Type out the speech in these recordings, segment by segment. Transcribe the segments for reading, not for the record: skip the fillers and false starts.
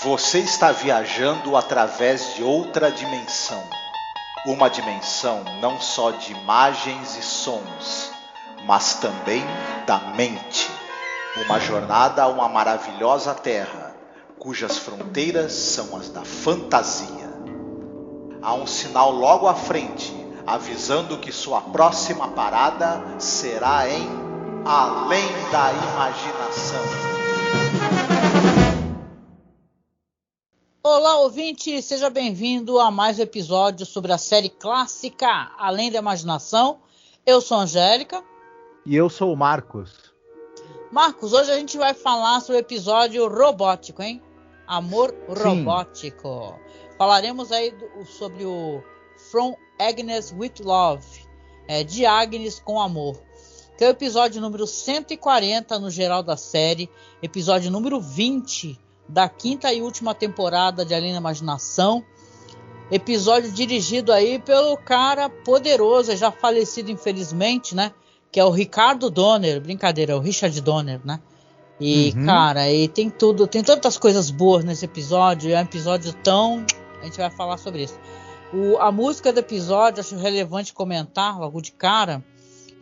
Você está viajando através de outra dimensão. Uma dimensão não só de imagens e sons, mas também da mente. Uma jornada a uma maravilhosa terra, cujas fronteiras são as da fantasia. Há um sinal logo à frente, avisando que sua próxima parada será em Além da Imaginação. Olá, ouvinte, seja bem-vindo a mais um episódio sobre a série clássica Além da Imaginação. Eu sou a Angélica. E eu sou o Marcos. Marcos, hoje a gente vai falar sobre o episódio robótico, hein? Amor robótico. Falaremos aí sobre o From Agnes with Love, de Agnes com Amor, que é o episódio número 140 no geral da série, episódio número 20 da quinta e última temporada de Além da Imaginação. Episódio dirigido aí pelo cara poderoso, já falecido infelizmente, né? Que é o Ricardo Donner. Brincadeira, é o Richard Donner, né? E, cara, e tem tudo, tem tantas coisas boas nesse episódio. É um episódio tão... A gente vai falar sobre isso. A música do episódio, acho relevante comentar, logo de cara,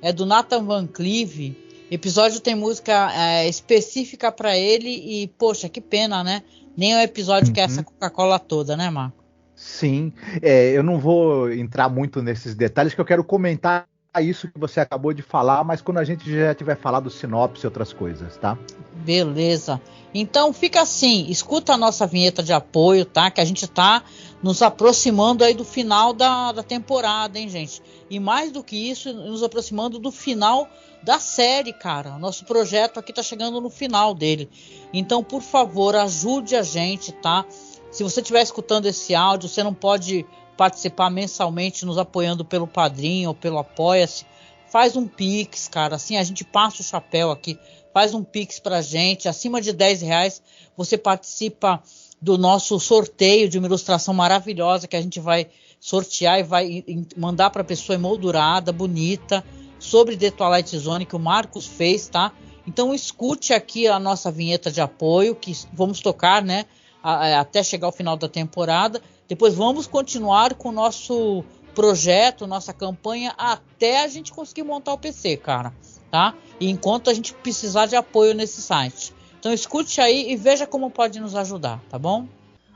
é do Nathan Van Clief. O episódio tem música específica para ele e, poxa, que pena, né? Nem é um episódio que é essa Coca-Cola toda, né, Marco? Sim, eu não vou entrar muito nesses detalhes, que eu quero comentar isso que você acabou de falar, mas quando a gente já tiver falado sinopse e outras coisas, tá? Beleza. Então fica assim, escuta a nossa vinheta de apoio, tá? Que a gente tá nos aproximando aí do final da temporada, hein, gente? E mais do que isso, nos aproximando do final da série, cara. Nosso projeto aqui tá chegando no final dele. Então, por favor, ajude a gente, tá? Se você estiver escutando esse áudio, você não pode participar mensalmente nos apoiando pelo Padrim ou pelo Apoia-se. Faz um Pix, cara. Assim a gente passa o chapéu aqui. Faz um Pix pra gente. Acima de R$10 você participa do nosso sorteio de uma ilustração maravilhosa que a gente vai sortear e vai mandar pra pessoa emoldurada, bonita, sobre The Twilight Zone, que o Marcos fez, tá? Então escute aqui a nossa vinheta de apoio, que vamos tocar, né? Até chegar ao final da temporada. Depois vamos continuar com o nosso projeto, nossa campanha, até a gente conseguir montar o PC, cara, tá? E enquanto a gente precisar de apoio nesse site. Então escute aí e veja como pode nos ajudar, tá bom?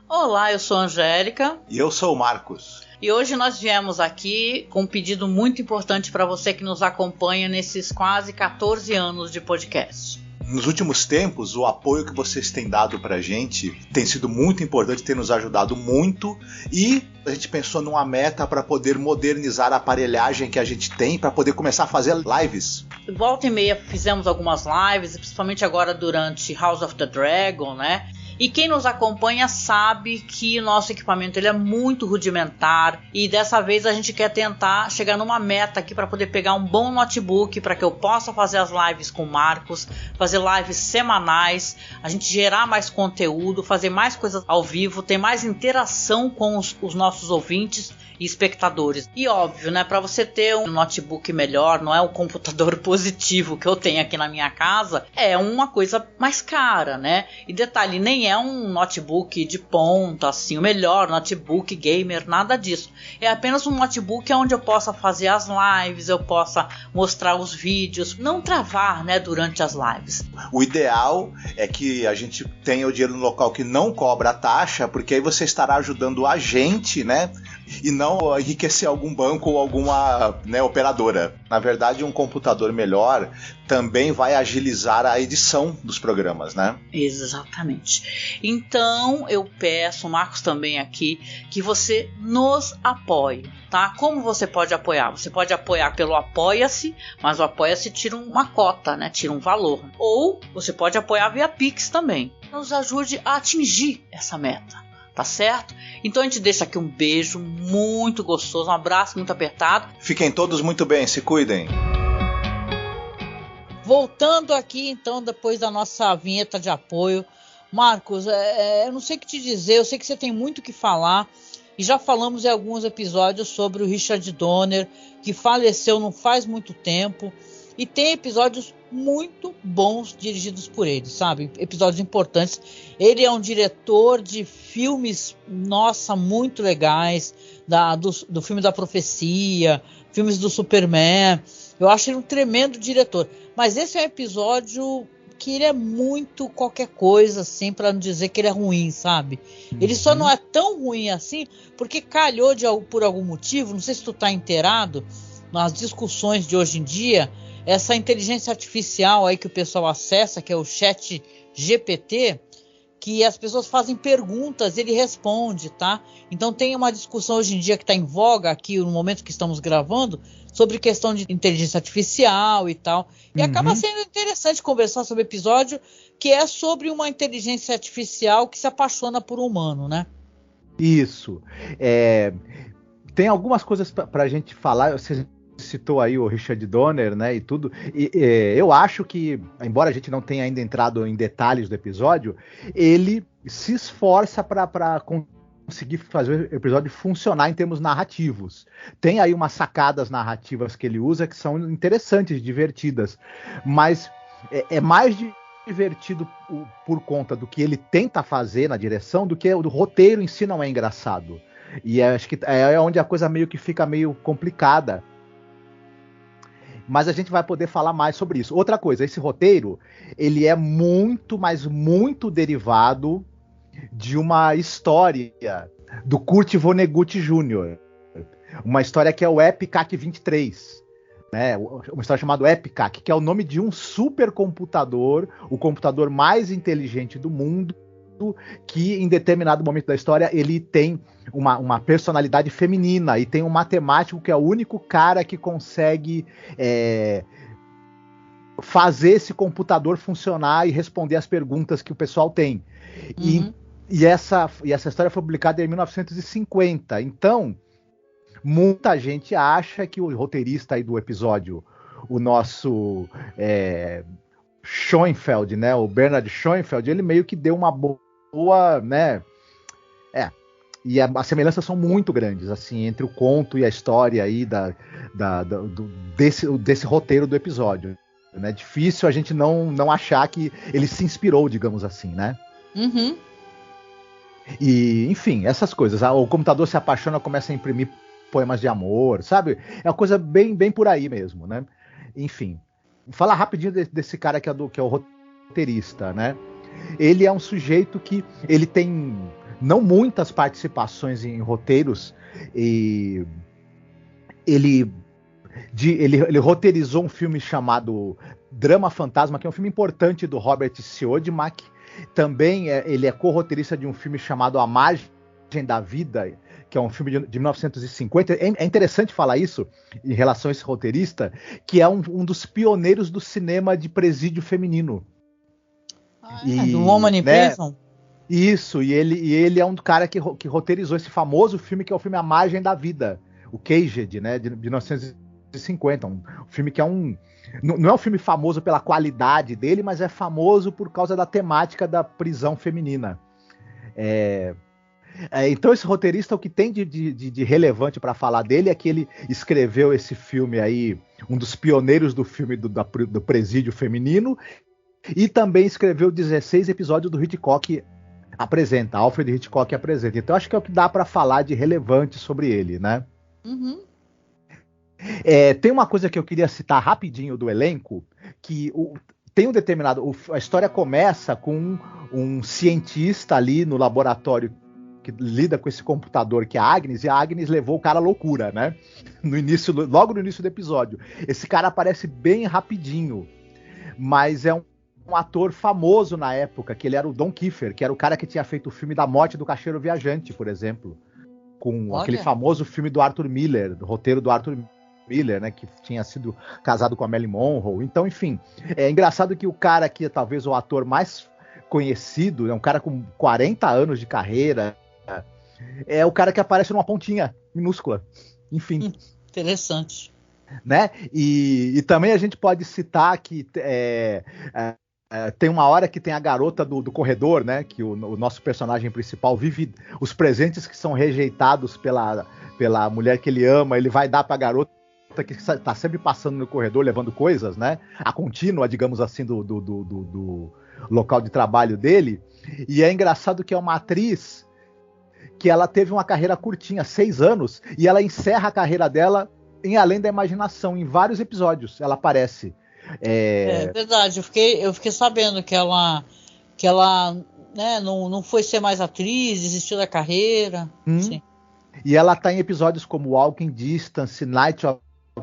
Olá, eu sou a Angélica. E eu sou o Marcos. E hoje nós viemos aqui com um pedido muito importante para você que nos acompanha nesses quase 14 anos de podcast. Nos últimos tempos, o apoio que vocês têm dado pra gente tem sido muito importante, tem nos ajudado muito, e a gente pensou numa meta para poder modernizar a aparelhagem que a gente tem, para poder começar a fazer lives. Volta e meia fizemos algumas lives, principalmente agora durante House of the Dragon, né? E quem nos acompanha sabe que o nosso equipamento ele é muito rudimentar e dessa vez a gente quer tentar chegar numa meta aqui para poder pegar um bom notebook para que eu possa fazer as lives com o Marcos, fazer lives semanais, a gente gerar mais conteúdo, fazer mais coisas ao vivo, ter mais interação com os nossos ouvintes e espectadores. E óbvio, né, para você ter um notebook melhor, não é um computador positivo que eu tenho aqui na minha casa, é uma coisa mais cara, né? E detalhe, nem é um notebook de ponta, assim, o melhor notebook gamer, nada disso. É apenas um notebook onde eu possa fazer as lives, eu possa mostrar os vídeos, não travar, né, durante as lives. O ideal é que a gente tenha o dinheiro no local que não cobra taxa, porque aí você estará ajudando a gente, né? E não enriquecer algum banco ou alguma, né, operadora. Na verdade, um computador melhor também vai agilizar a edição dos programas, né? Exatamente. Então, eu peço, o Marcos também aqui, que você nos apoie, tá? Como você pode apoiar? Você pode apoiar pelo Apoia-se, mas o Apoia-se tira uma cota, né? Tira um valor. Ou você pode apoiar via Pix também. Nos ajude a atingir essa meta. Tá certo? Então a gente deixa aqui um beijo muito gostoso, um abraço muito apertado. Fiquem todos muito bem, se cuidem. Voltando aqui então, depois da nossa vinheta de apoio, Marcos, eu não sei o que te dizer, eu sei que você tem muito o que falar, e já falamos em alguns episódios sobre o Richard Donner, que faleceu não faz muito tempo, e tem episódios muito bons dirigidos por ele, sabe? Episódios importantes. Ele é um diretor de filmes, nossa, muito legais, do filme da Profecia, filmes do Superman. Eu acho ele um tremendo diretor. Mas esse é um episódio que ele é muito qualquer coisa, assim, para não dizer que ele é ruim, sabe? Ele só não é tão ruim assim, porque calhou por algum motivo, não sei se tu tá inteirado, nas discussões de hoje em dia, essa inteligência artificial aí que o pessoal acessa, que é o Chat GPT, que as pessoas fazem perguntas e ele responde, tá? Então tem uma discussão hoje em dia que está em voga aqui no momento que estamos gravando, sobre questão de inteligência artificial e tal. E acaba sendo interessante conversar sobre o episódio que é sobre uma inteligência artificial que se apaixona por um humano, né? Isso. Tem algumas coisas para a gente falar. Você citou aí o Richard Donner, né, e tudo. Eu acho que, embora a gente não tenha ainda entrado em detalhes do episódio, ele se esforça para conseguir fazer o episódio funcionar em termos narrativos. Tem aí umas sacadas narrativas que ele usa que são interessantes, divertidas, mas é mais divertido por conta do que ele tenta fazer na direção do que o roteiro em si não é engraçado. E acho que é onde a coisa meio que fica meio complicada. Mas a gente vai poder falar mais sobre isso. Outra coisa, esse roteiro, ele é muito, mas muito derivado de uma história do Kurt Vonnegut Jr. Uma história que é o EPICAC 23. Né? Uma história chamada EPICAC, que é o nome de um supercomputador, o computador mais inteligente do mundo, que em determinado momento da história ele tem uma personalidade feminina e tem um matemático que é o único cara que consegue fazer esse computador funcionar e responder as perguntas que o pessoal tem. E essa história foi publicada em 1950. Então, muita gente acha que o roteirista aí do episódio, o nosso Schoenfeld, né, o Bernard Schoenfeld, ele meio que deu uma boa, né? E as semelhanças são muito grandes, assim, entre o conto e a história aí desse roteiro do episódio. É, né? Difícil a gente não achar que ele se inspirou, digamos assim, né? E, enfim, essas coisas. O computador se apaixona, começa a imprimir poemas de amor, sabe? É uma coisa bem, bem por aí mesmo, né? Enfim, falar rapidinho desse cara que é o roteirista, né? Ele é um sujeito que ele tem não muitas participações em roteiros, e ele roteirizou um filme chamado Drama Fantasma, que é um filme importante do Robert Siodmak. Também ele é co-roteirista de um filme chamado A Margem da Vida, que é um filme de 1950. É interessante falar isso em relação a esse roteirista, que é um dos pioneiros do cinema de presídio feminino. Do Woman in Prison? Isso, e ele é um cara que roteirizou esse famoso filme, que é o filme A Margem da Vida, o Caged, né, de 1950. Um filme que não é um filme famoso pela qualidade dele, mas é famoso por causa da temática da prisão feminina. Então esse roteirista, o que tem de relevante para falar dele é que ele escreveu esse filme aí, um dos pioneiros do filme do presídio feminino, e também escreveu 16 episódios do Hitchcock Apresenta, Alfred Hitchcock Apresenta. Então acho que é o que dá para falar de relevante sobre ele, né? Tem uma coisa que eu queria citar rapidinho do elenco, que tem um determinado... A história começa com um cientista ali no laboratório que lida com esse computador, que é a Agnes, e a Agnes levou o cara à loucura, né? Logo no início do episódio. Esse cara aparece bem rapidinho, mas é um ator famoso na época, que ele era o Don Kiefer, que era o cara que tinha feito o filme da Morte do Caixeiro Viajante, por exemplo, com aquele famoso filme do Arthur Miller, do roteiro do Arthur Miller, né, que tinha sido casado com a Marilyn Monroe. Então, enfim, é engraçado que o cara que é talvez o ator mais conhecido, é um cara com 40 anos de carreira, é o cara que aparece numa pontinha minúscula. Enfim. Interessante. Né? E também a gente pode citar que tem uma hora que tem a garota do corredor, né? Que o nosso personagem principal vive os presentes que são rejeitados pela mulher que ele ama, ele vai dar pra garota, garota que tá sempre passando no corredor levando coisas, né? A contínua, digamos assim, do local de trabalho dele. E é engraçado que é uma atriz que ela teve uma carreira curtinha, 6 anos, e ela encerra a carreira dela em Além da Imaginação, em vários episódios ela aparece. É verdade, eu fiquei sabendo que ela né, não foi ser mais atriz, desistiu da carreira. Sim. E ela tá em episódios como Walking Distance, Night of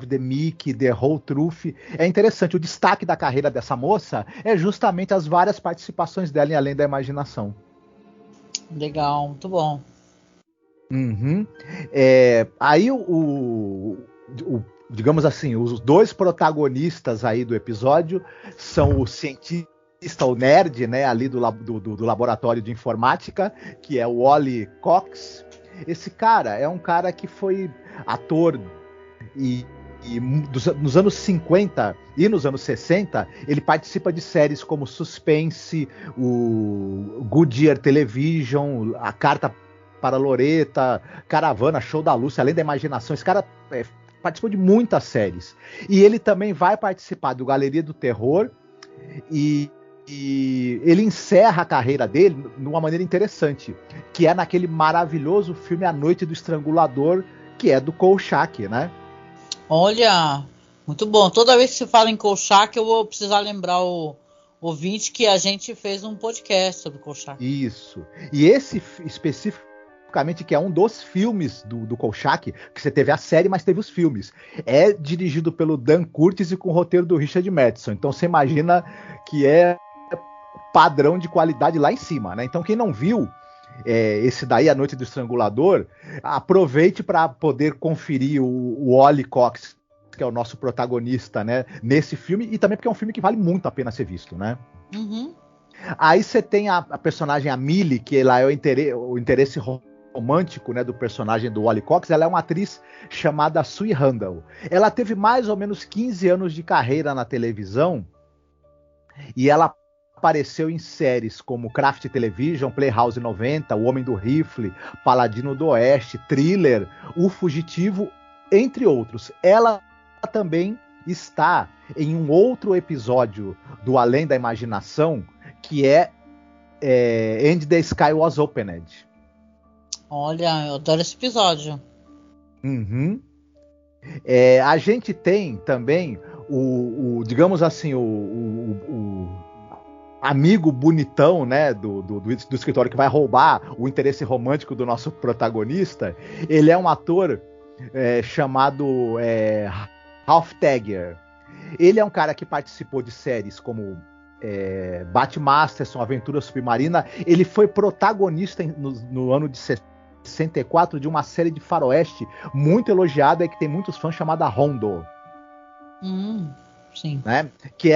the Mickey, The Whole Truth. É interessante, o destaque da carreira dessa moça é justamente as várias participações dela em Além da Imaginação. Legal, muito bom. Aí digamos assim, os dois protagonistas aí do episódio são o cientista, o nerd, né, ali do laboratório de informática, que é o Wally Cox. Esse cara é um cara que foi ator e nos anos 50 e nos anos 60, ele participa de séries como Suspense, o Goodyear Television, A Carta para Loreta, Caravana, Show da Lúcia, Além da Imaginação. Esse cara participou de muitas séries. E ele também vai participar do Galeria do Terror e ele encerra a carreira dele de uma maneira interessante, que é naquele maravilhoso filme A Noite do Estrangulador, que é do Kolchak, né? Olha, muito bom. Toda vez que se fala em Kolchak, eu vou precisar lembrar o ouvinte que a gente fez um podcast sobre Kolchak. Isso. E esse especificamente, que é um dos filmes do Kolchak, que você teve a série, mas teve os filmes. É dirigido pelo Dan Curtis e com o roteiro do Richard Madison. Então você imagina que é padrão de qualidade lá em cima, né? Então quem não viu esse daí, A Noite do Estrangulador, aproveite para poder conferir o Wally Cox, que é o nosso protagonista, né, nesse filme, e também porque é um filme que vale muito a pena ser visto, né? Aí você tem a personagem, a Millie, que lá é o interesse romântico, né, do personagem do Wally Cox. Ela é uma atriz chamada Sue Randall. Ela teve mais ou menos 15 anos de carreira na televisão e ela apareceu em séries como Craft Television, Playhouse 90, O Homem do Rifle, Paladino do Oeste, Thriller, O Fugitivo, entre outros. Ela também está em um outro episódio do Além da Imaginação, que é And the Sky Was Opened. Olha, eu adoro esse episódio. A gente tem também digamos assim, o amigo bonitão, né, do escritório, que vai roubar o interesse romântico do nosso protagonista. Ele é um ator chamado Ralph Tagger. Ele é um cara que participou de séries como Bat Masterson, Aventura Submarina. Ele foi protagonista no ano de 64 de uma série de faroeste muito elogiada e que tem muitos fãs, chamada Rondo. Sim. Né? Que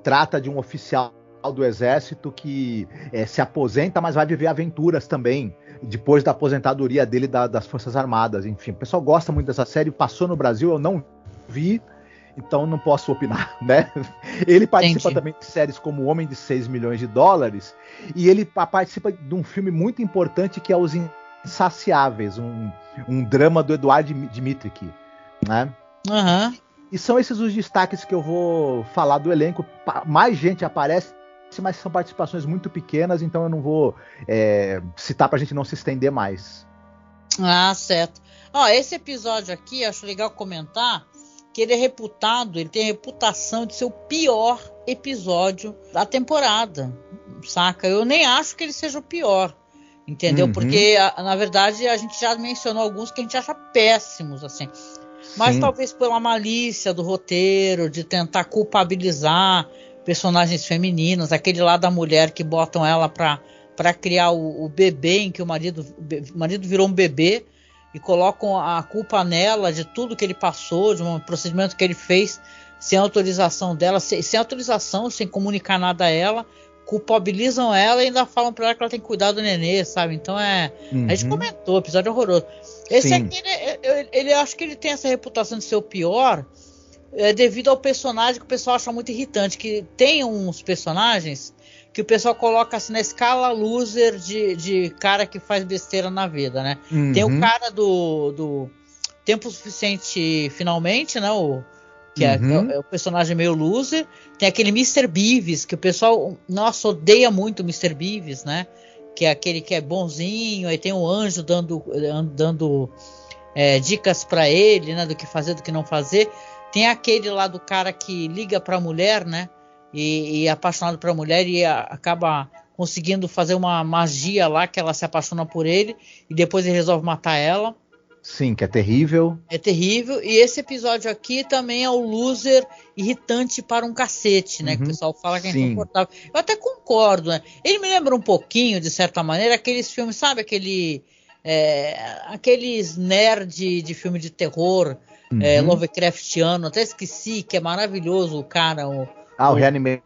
trata de um oficial do exército que se aposenta, mas vai viver aventuras também depois da aposentadoria dele das Forças Armadas. Enfim, o pessoal gosta muito dessa série, passou no Brasil, eu não vi, então não posso opinar, né? Ele participa também de séries como O Homem de 6 milhões de dólares, e ele participa de um filme muito importante que é Os Insaciáveis, um drama do Eduard Dmytryk, né? E são esses os destaques que eu vou falar do elenco. Mais gente aparece, mas são participações muito pequenas, então eu não vou citar pra gente não se estender mais. Certo. Esse episódio aqui, acho legal comentar que ele tem a reputação de ser o pior episódio da temporada, saca? Eu nem acho que ele seja o pior, entendeu? Porque, na verdade, a gente já mencionou alguns que a gente acha péssimos, assim. Mas sim, talvez pela malícia do roteiro, de tentar culpabilizar personagens femininas, aquele lá da mulher que botam ela para criar o bebê, em que o marido virou um bebê, e colocam a culpa nela de tudo que ele passou, de um procedimento que ele fez sem autorização dela, sem autorização, sem comunicar nada a ela, culpabilizam ela e ainda falam para ela que ela tem que cuidar do nenê, sabe? Então a gente comentou, episódio horroroso. Esse aqui, ele acho que ele tem essa reputação de ser o pior, devido ao personagem que o pessoal acha muito irritante, que tem uns personagens que o pessoal coloca assim na escala loser de cara que faz besteira na vida, né? Tem o cara Tempo Suficiente Finalmente, né? Que é o personagem meio loser. Tem aquele Mr. Beavis, que o pessoal, nossa, odeia muito o Mr. Beavis, né? Que é aquele que é bonzinho, aí tem um anjo dando dicas para ele, né? Do que fazer, do que não fazer. Tem aquele lá do cara que liga para a mulher, né? E é apaixonado pela mulher e acaba conseguindo fazer uma magia lá que ela se apaixona por ele e depois ele resolve matar ela. Sim, que é terrível. É terrível. E esse episódio aqui também é o loser irritante para um cacete, né? Que o pessoal fala que é insuportável. Eu até concordo, né? Ele me lembra um pouquinho, de certa maneira, aqueles filmes, sabe? Aqueles nerd de filme de terror, Lovecraftiano. Até esqueci, que é maravilhoso o cara. O Reanimator.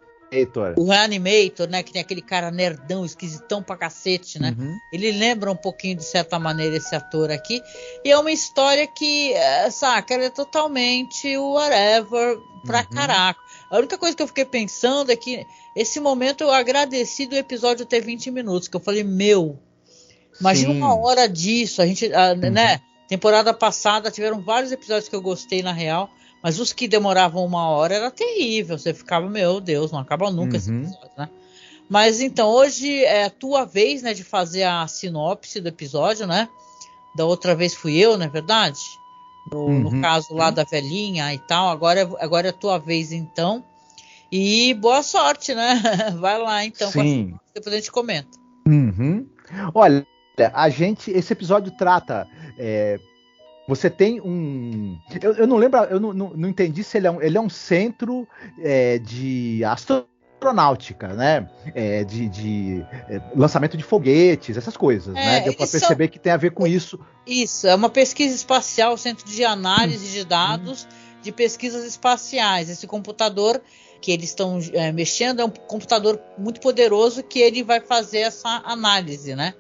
O Reanimator, né? Que tem aquele cara nerdão, esquisitão pra cacete, né? Ele lembra um pouquinho, de certa maneira, esse ator aqui. E é uma história que, saca, ela é totalmente whatever pra caraca. A única coisa que eu fiquei pensando é que, esse momento, eu agradeci do episódio ter 20 minutos. Que eu falei, imagina uma hora disso. A gente, né? Temporada passada tiveram vários episódios que eu gostei, na real. Mas os que demoravam 1 hora era terrível. Você ficava, meu Deus, não acaba nunca esse episódio, né? Mas então, hoje é a tua vez, né, de fazer a sinopse do episódio, né? Da outra vez fui eu, não é verdade? No caso lá da velhinha e tal. Agora é a tua vez, então. E boa sorte, né? Vai lá, então. Sim. Depois a gente comenta. Olha, esse episódio trata... Você tem um... Eu não lembro, eu não entendi se ele é um centro de astronáutica, né? De lançamento de foguetes, essas coisas, né? Deu para perceber que tem a ver com isso. Isso, é uma pesquisa espacial, centro de análise de dados de pesquisas espaciais. Esse computador que eles estão mexendo é um computador muito poderoso que ele vai fazer essa análise, né?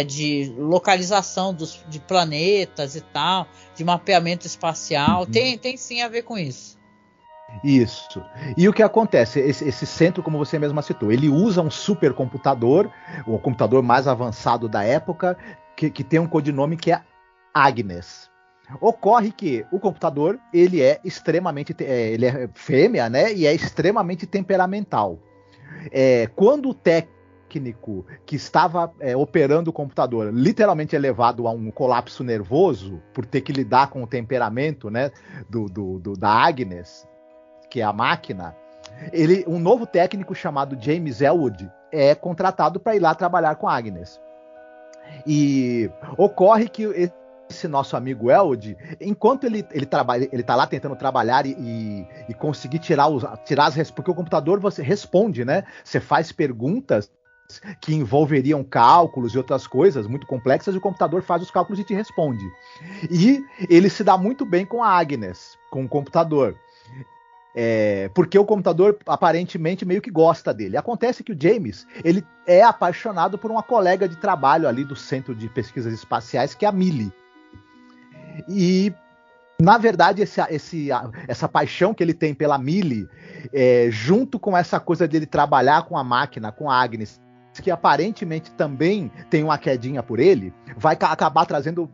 De localização de planetas e tal, de mapeamento espacial, tem sim a ver com isso. Isso. E o que acontece? Esse centro, como você mesma citou, ele usa um supercomputador, o computador mais avançado da época, que tem um codinome que é Agnes. Ocorre que o computador, ele é extremamente, ele é fêmea, né? E é extremamente temperamental. Quando o técnico que estava operando o computador literalmente é levado a um colapso nervoso por ter que lidar com o temperamento, né, da Agnes, que é a máquina, um novo técnico chamado James Elwood é contratado para ir lá trabalhar com a Agnes. E ocorre que esse nosso amigo Elwood, enquanto ele tá lá tentando trabalhar e conseguir tirar as respostas, porque o computador você responde, né? Você faz perguntas que envolveriam cálculos e outras coisas muito complexas, e o computador faz os cálculos e te responde. E ele se dá muito bem com a Agnes, com o computador. Porque o computador aparentemente meio que gosta dele. Acontece que o James, ele é apaixonado por uma colega de trabalho ali do Centro de Pesquisas Espaciais, que é a Millie. E, na verdade, essa paixão que ele tem pela Millie, junto com essa coisa dele trabalhar com a máquina, com a Agnes, que aparentemente também tem uma quedinha por ele, vai acabar trazendo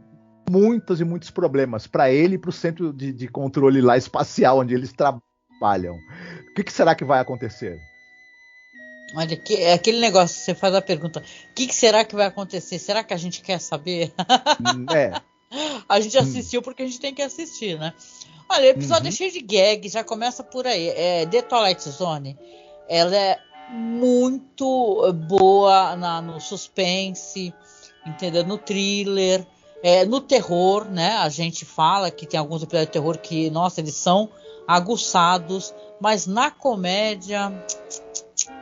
muitos e muitos problemas para ele e para o centro de controle lá espacial onde eles trabalham. O que será que vai acontecer? Olha, aquele negócio, você faz a pergunta, o que será que vai acontecer? Será que a gente quer saber? A gente assistiu porque a gente tem que assistir, né? Olha, o episódio é cheio de gags, já começa por aí. The Twilight Zone, ela é muito boa no suspense, entendeu? No thriller, no terror, né? A gente fala que tem alguns episódios de terror que, nossa, eles são aguçados, mas na comédia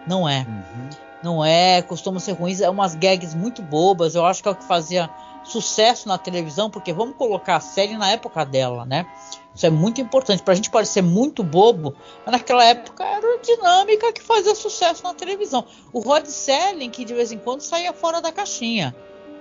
não é. Não é, costuma ser ruins, é umas gags muito bobas. Eu acho que é o que fazia sucesso na televisão, porque vamos colocar a série na época dela, né? Isso é muito importante. Pra gente pode ser muito bobo, mas naquela época era a dinâmica que fazia sucesso na televisão. O Rod Serling, que de vez em quando saía fora da caixinha,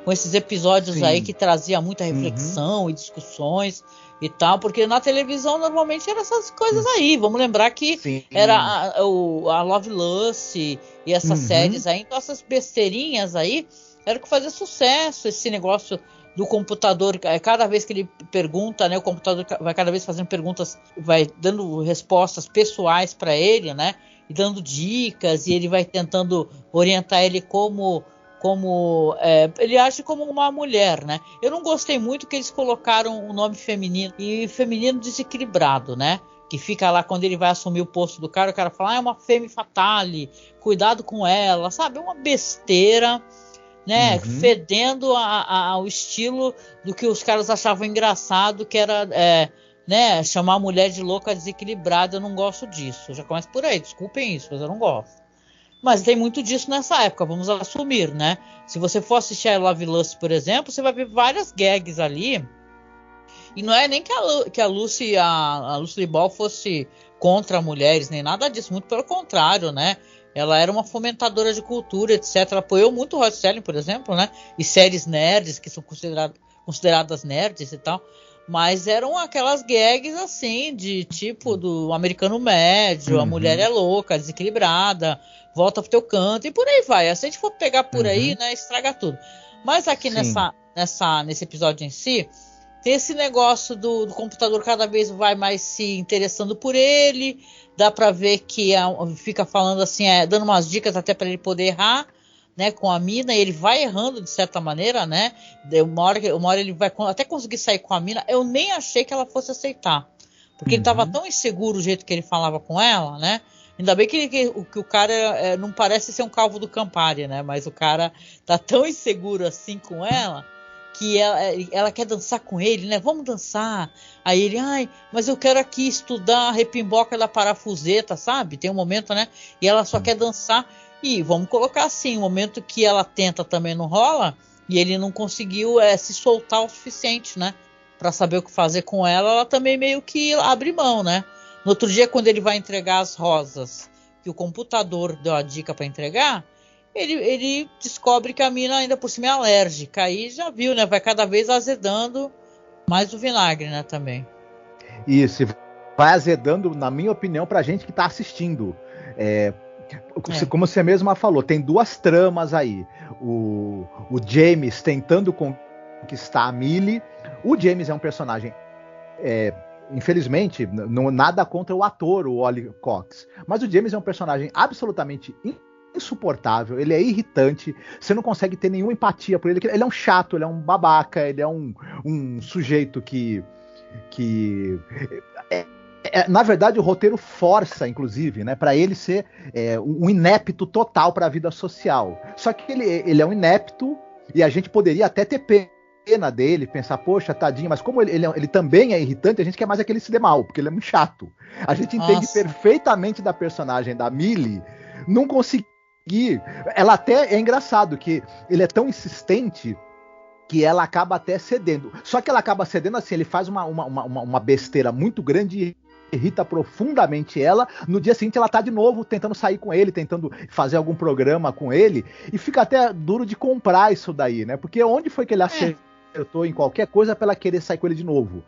com esses episódios aí que trazia muita reflexão e discussões e tal, porque na televisão normalmente eram essas coisas aí. Vamos lembrar que era a Love Lust e essas séries aí, então essas besteirinhas aí era o que fazia sucesso, esse negócio do computador, cada vez que ele pergunta, né, o computador vai cada vez fazendo perguntas, vai dando respostas pessoais para ele, né, e dando dicas, e ele vai tentando orientar ele como ele age como uma mulher, né? Eu não gostei muito que eles colocaram o nome feminino, e feminino desequilibrado, né? Que fica lá quando ele vai assumir o posto do cara, o cara fala, é uma femme fatale, cuidado com ela, sabe? É uma besteira, né? Fedendo ao estilo do que os caras achavam engraçado, que era né? Chamar a mulher de louca desequilibrada. Eu não gosto disso. Já começa por aí, desculpem isso, mas eu não gosto. Mas tem muito disso nessa época, vamos assumir, né? Se você for assistir a Love Lucy, por exemplo, você vai ver várias gags ali. E não é nem que a Lucy Ball fosse contra mulheres, nem nada disso. Muito pelo contrário, né? Ela era uma fomentadora de cultura, etc. Ela apoiou muito o Rod Serling, por exemplo, né? E séries nerds, que são consideradas nerds e tal. Mas eram aquelas gags assim, de tipo do americano médio, a mulher é louca, desequilibrada, volta pro teu canto e por aí vai. Se a gente for pegar por aí, né, estraga tudo. Mas aqui nesse episódio em si, tem esse negócio do computador cada vez vai mais se interessando por ele, dá pra ver que fica falando assim, dando umas dicas até pra ele poder errar, né, com a mina, e ele vai errando de certa maneira, né? Uma hora ele vai até conseguir sair com a mina. Eu nem achei que ela fosse aceitar, porque ele tava tão inseguro o jeito que ele falava com ela, né? Ainda bem que o cara não parece ser um calvo do Campari, né? Mas o cara tá tão inseguro assim com ela que ela quer dançar com ele, né? Vamos dançar. Aí ele, mas eu quero aqui estudar a repimboca da parafuseta, sabe? Tem um momento, né? E ela só quer dançar. E vamos colocar assim, o momento que ela tenta também não rola, e ele não conseguiu se soltar o suficiente, né? Pra saber o que fazer com ela também meio que abre mão, né? No outro dia, quando ele vai entregar as rosas, que o computador deu a dica para entregar, ele descobre que a mina ainda por cima é alérgica. Aí já viu, né? Vai cada vez azedando mais o vinagre, né? Também. Isso, vai azedando, na minha opinião, pra gente que tá assistindo. Como você mesma falou, tem duas tramas aí. O James tentando conquistar a Millie. O James é um personagem, infelizmente, nada contra o ator, o Ollie Cox, mas o James é um personagem absolutamente insuportável, ele é irritante, você não consegue ter nenhuma empatia por ele. Ele é um chato, ele é um babaca, ele é um sujeito que na verdade, o roteiro força, inclusive, né, para ele ser um inepto total para a vida social. Só que ele é um inepto, e a gente poderia até ter pena dele, pensar, poxa, tadinho, mas como ele também é irritante, a gente quer mais é que ele se dê mal, porque ele é muito chato. A gente entende perfeitamente da personagem da Millie não conseguir. Ela até é engraçado que ele é tão insistente que ela acaba até cedendo. Só que ela acaba cedendo assim, ele faz uma besteira muito grande e irrita profundamente ela. No dia seguinte ela tá de novo tentando sair com ele, tentando fazer algum programa com ele, e fica até duro de comprar isso daí, né? Porque onde foi que ele acertou em qualquer coisa pra ela querer sair com ele de novo?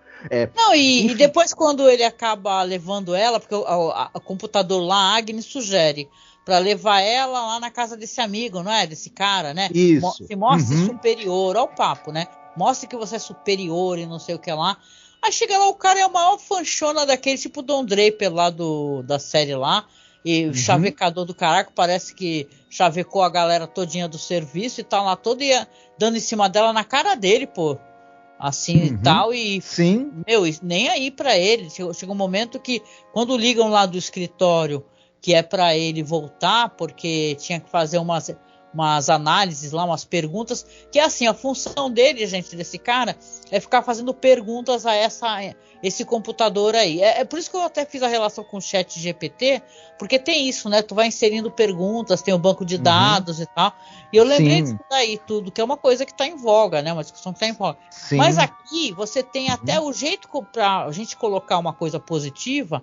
Não, e depois quando ele acaba levando ela, porque o computador lá, a Agnes sugere pra levar ela lá na casa desse amigo, não é? Desse cara, né? Isso. Se mostre superior ao papo, né? Mostre que você é superior e não sei o que lá. Aí chega lá, o cara é a maior fanchona daquele, tipo Don Draper lá da série lá. E o chavecador do caraca, parece que chavecou a galera todinha do serviço e tá lá todo dando em cima dela na cara dele, pô. Assim e tal, e sim. Meu, nem aí pra ele. Chega um momento que, quando ligam lá do escritório, que é para ele voltar, porque tinha que fazer umas análises lá, umas perguntas, que é assim, a função dele, gente, desse cara, é ficar fazendo perguntas a esse computador aí. É por isso que eu até fiz a relação com o chat GPT, porque tem isso, né? Tu vai inserindo perguntas, tem o banco de dados e tal, e eu lembrei disso daí tudo, que é uma coisa que tá em voga, né? Uma discussão que tá em voga. Sim. Mas aqui, você tem até o jeito pra gente colocar uma coisa positiva.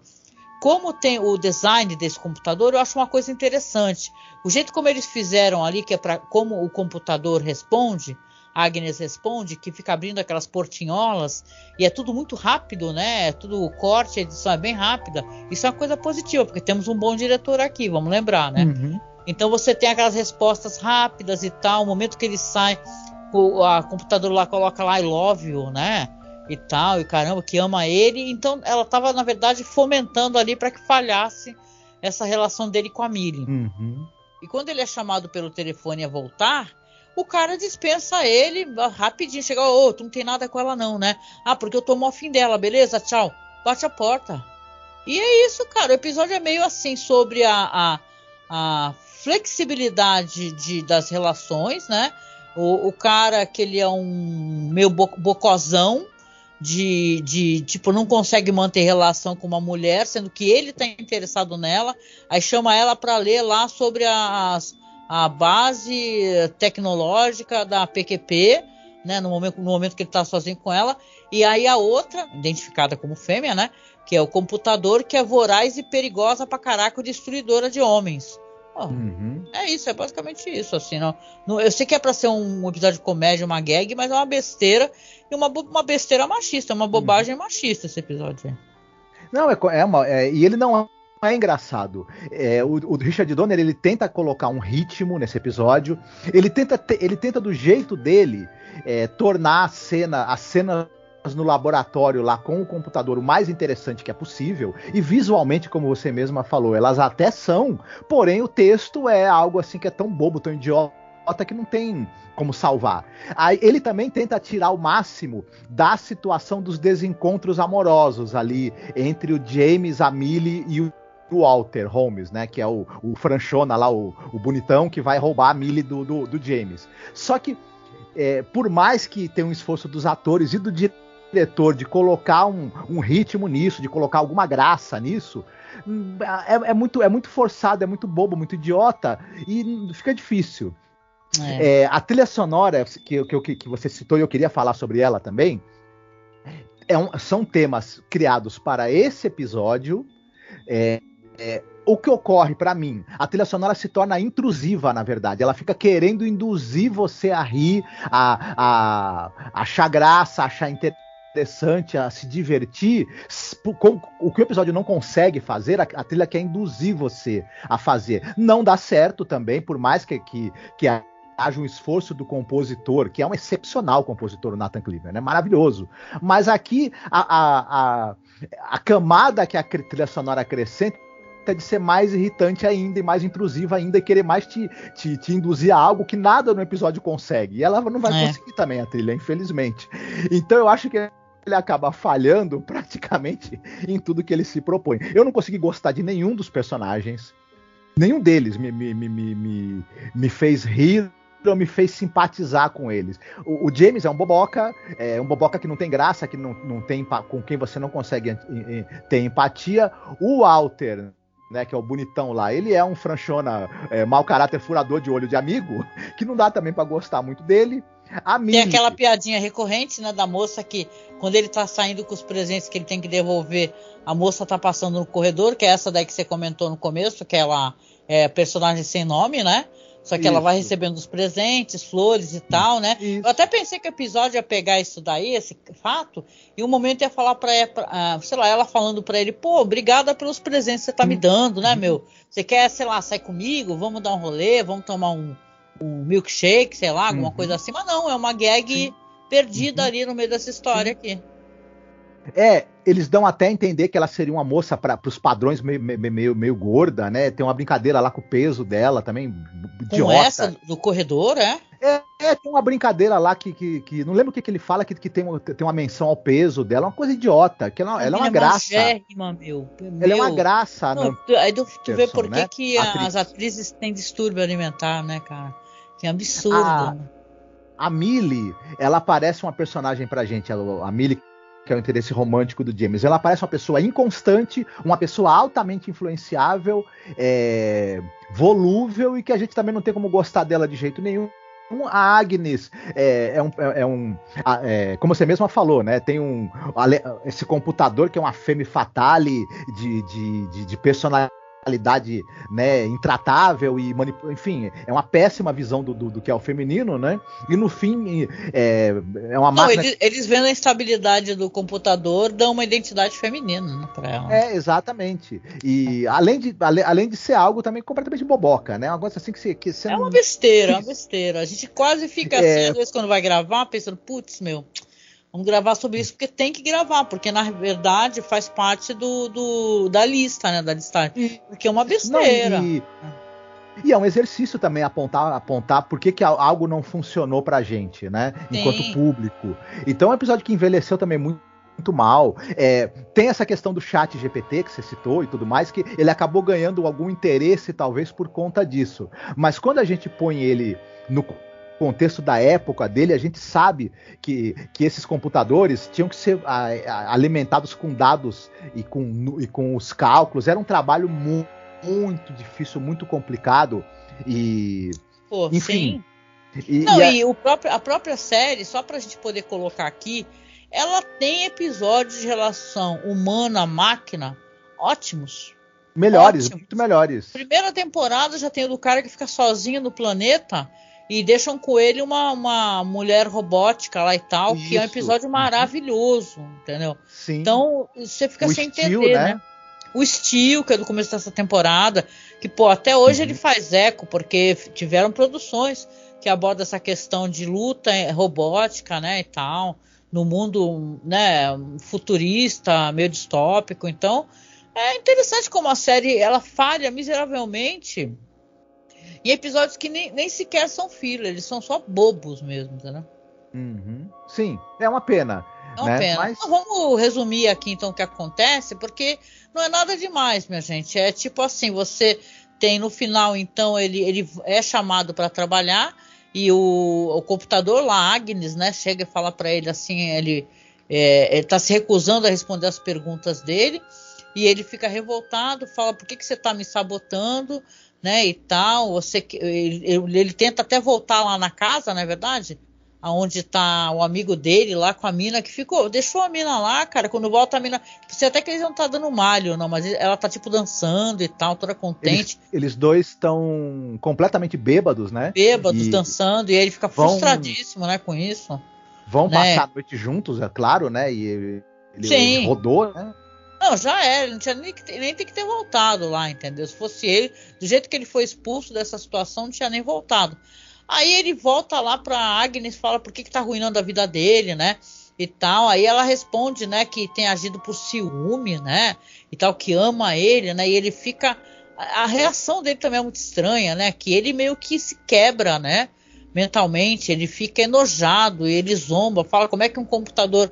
Como tem o design desse computador, eu acho uma coisa interessante. O jeito como eles fizeram ali, que é para como o computador responde, a Agnes responde, que fica abrindo aquelas portinholas, e é tudo muito rápido, né? É tudo corte, a edição é bem rápida. Isso é uma coisa positiva, porque temos um bom diretor aqui, vamos lembrar, né? Então você tem aquelas respostas rápidas e tal, o momento que ele sai a computadora lá coloca lá I love you, né? E tal, e caramba, que ama ele. Então ela estava, na verdade, fomentando ali para que falhasse essa relação dele com a Millie. Uhum. E quando ele é chamado pelo telefone a voltar, o cara dispensa ele rapidinho. Chega, tu não tem nada com ela não, né? Porque eu tô mó fim dela, beleza? Tchau. Bate a porta. E é isso, cara. O episódio é meio assim, sobre a flexibilidade das relações, né? O cara que ele é um meio bocozão, tipo, não consegue manter relação com uma mulher, sendo que ele tá interessado nela, aí chama ela para ler lá sobre a base tecnológica da PQP, né, no momento que ele tá sozinho com ela, e aí a outra, identificada como fêmea, né, que é o computador, que é voraz e perigosa pra caraca, destruidora de homens. É isso, é basicamente isso, assim, não, eu sei que é pra ser um episódio de comédia, uma gag, mas é uma besteira, e uma besteira machista, uma bobagem machista esse episódio aí. Não, e ele não é engraçado. O Richard Donner, ele tenta colocar um ritmo nesse episódio, ele tenta do jeito dele tornar a cena no laboratório lá com o computador o mais interessante que é possível, e visualmente, como você mesma falou, elas até são, porém o texto é algo assim que é tão bobo, tão idiota, que não tem como salvar. Aí ele também tenta tirar o máximo da situação dos desencontros amorosos ali entre o James, a Millie e o Walter Holmes, né, que é o franchona lá, o bonitão que vai roubar a Millie do James. Só que por mais que tenha um esforço dos atores e do diretor de colocar um ritmo nisso, de colocar alguma graça nisso, é muito forçado, é muito bobo, muito idiota, e fica difícil. A trilha sonora que você citou, e eu queria falar sobre ela também, são temas criados para esse episódio. O que ocorre para mim, a trilha sonora se torna intrusiva, na verdade. Ela fica querendo induzir você a rir, a achar graça, a achar interessante, a se divertir. O que o episódio não consegue fazer, a trilha quer induzir você a fazer. Não dá certo também, por mais que haja um esforço do compositor, que é um excepcional compositor, o Nathan Cleaver, né? Maravilhoso. Mas aqui, a camada que a trilha sonora acrescenta de ser mais irritante ainda e mais intrusiva ainda, e querer mais te induzir a algo que nada no episódio consegue. E ela não vai conseguir também, a trilha, infelizmente. Então eu acho que ele acaba falhando praticamente em tudo que ele se propõe. Eu não consegui gostar de nenhum dos personagens. Nenhum deles me fez rir ou me fez simpatizar com eles. O James é um boboca que não tem graça, que não tem, com quem você não consegue ter empatia. O Walter, né, que é o bonitão lá, ele é um franchona, mau caráter, furador de olho de amigo, que não dá também pra gostar muito dele. Tem aquela piadinha recorrente, né, da moça que, quando ele tá saindo com os presentes que ele tem que devolver, a moça tá passando no corredor, que é essa daí que você comentou no começo, que ela é personagem sem nome, né? Só que ela vai recebendo os presentes, flores e tal, né? Isso. Eu até pensei que o episódio ia pegar isso daí, esse fato, e um momento ia falar pra ela, sei lá, ela falando pra ele, pô, obrigada pelos presentes que você tá me dando, né, meu? Você quer, sei lá, sair comigo? Vamos dar um rolê, vamos tomar um milkshake, sei lá, alguma coisa assim. Mas não, é uma gag perdida ali no meio dessa história aqui. Eles dão até a entender que ela seria uma moça para os padrões meio gorda, né? Tem uma brincadeira lá com o peso dela também, idiota. Com essa do corredor, tem uma brincadeira lá que não lembro o que ele fala, que tem uma menção ao peso dela, uma coisa idiota, que ela é uma graça. Ela é uma graça. Aí tu vê por que, né? Que as atrizes têm distúrbio alimentar, né, cara? Que absurdo. A Millie, ela parece uma personagem pra gente, a Millie, que é o interesse romântico do James. Ela parece uma pessoa inconstante, uma pessoa altamente influenciável, volúvel, e que a gente também não tem como gostar dela de jeito nenhum. A Agnes como você mesma falou, né? Tem esse computador que é uma femme fatale de personalidade sexualidade, né, intratável e enfim, é uma péssima visão do que é o feminino, né? E no fim é uma máquina. Eles vendo a instabilidade do computador, dão uma identidade feminina, né, pra ela. Exatamente. E além de ser algo também completamente boboca, né? Um negócio assim que você é uma besteira, uma besteira. A gente quase fica assim, às vezes, quando vai gravar, pensando, putz, vamos gravar sobre isso, porque tem que gravar, porque na verdade faz parte da lista, né? Da listagem. Porque é uma besteira. E é um exercício também apontar por que algo não funcionou pra gente, né? Enquanto público. Então é um episódio que envelheceu também muito mal. Tem essa questão do chat GPT que você citou e tudo mais, que ele acabou ganhando algum interesse, talvez, por conta disso. Mas quando a gente põe ele no contexto da época dele, a gente sabe que esses computadores tinham que ser alimentados com dados e com os cálculos. Era um trabalho muito difícil, muito complicado e enfim. Sim. A própria série, só pra gente poder colocar aqui, ela tem episódios de relação humana-máquina ótimos. Melhores, muito melhores. Primeira temporada já tem o do cara que fica sozinho no planeta e deixam com ele uma mulher robótica lá e tal, que é um episódio maravilhoso, entendeu? Sim. Então, você fica sem Steel, entender, né? O Steel, que é do começo dessa temporada, que, até hoje ele faz eco, porque tiveram produções que abordam essa questão de luta robótica, né, e tal, no mundo, né, futurista, meio distópico. Então, é interessante como a série, ela falha miseravelmente em episódios que nem sequer são filler, eles são só bobos mesmo, né? Sim, é uma pena. É uma pena. Mas... Então, vamos resumir aqui então o que acontece, porque não é nada demais, minha gente. É tipo assim, você tem no final, então, ele é chamado para trabalhar e o computador lá, Agnes, né, chega e fala para ele assim, ele está se recusando a responder as perguntas dele e ele fica revoltado, fala, por que você está me sabotando, né, e tal. Ele tenta até voltar lá na casa, não é verdade? Aonde tá o amigo dele lá com a mina que deixou a mina lá, cara. Quando volta a mina, você até que eles não tá dando malho, não, mas ela tá tipo dançando e tal, toda contente. Eles dois estão completamente bêbados, né? Dançando, e ele fica frustradíssimo, né, com isso. Vão passar a noite juntos, é claro, né? E ele rodou, né? Não, já era, ele não tinha nem tem que ter voltado lá, entendeu? Se fosse ele, do jeito que ele foi expulso dessa situação, não tinha nem voltado. Aí ele volta lá pra Agnes, fala por que tá arruinando a vida dele, né, e tal. Aí ela responde, né, que tem agido por ciúme, né, e tal, que ama ele, né, e ele fica... A reação dele também é muito estranha, né, que ele meio que se quebra, né, mentalmente, ele fica enojado, ele zomba, fala como é que um computador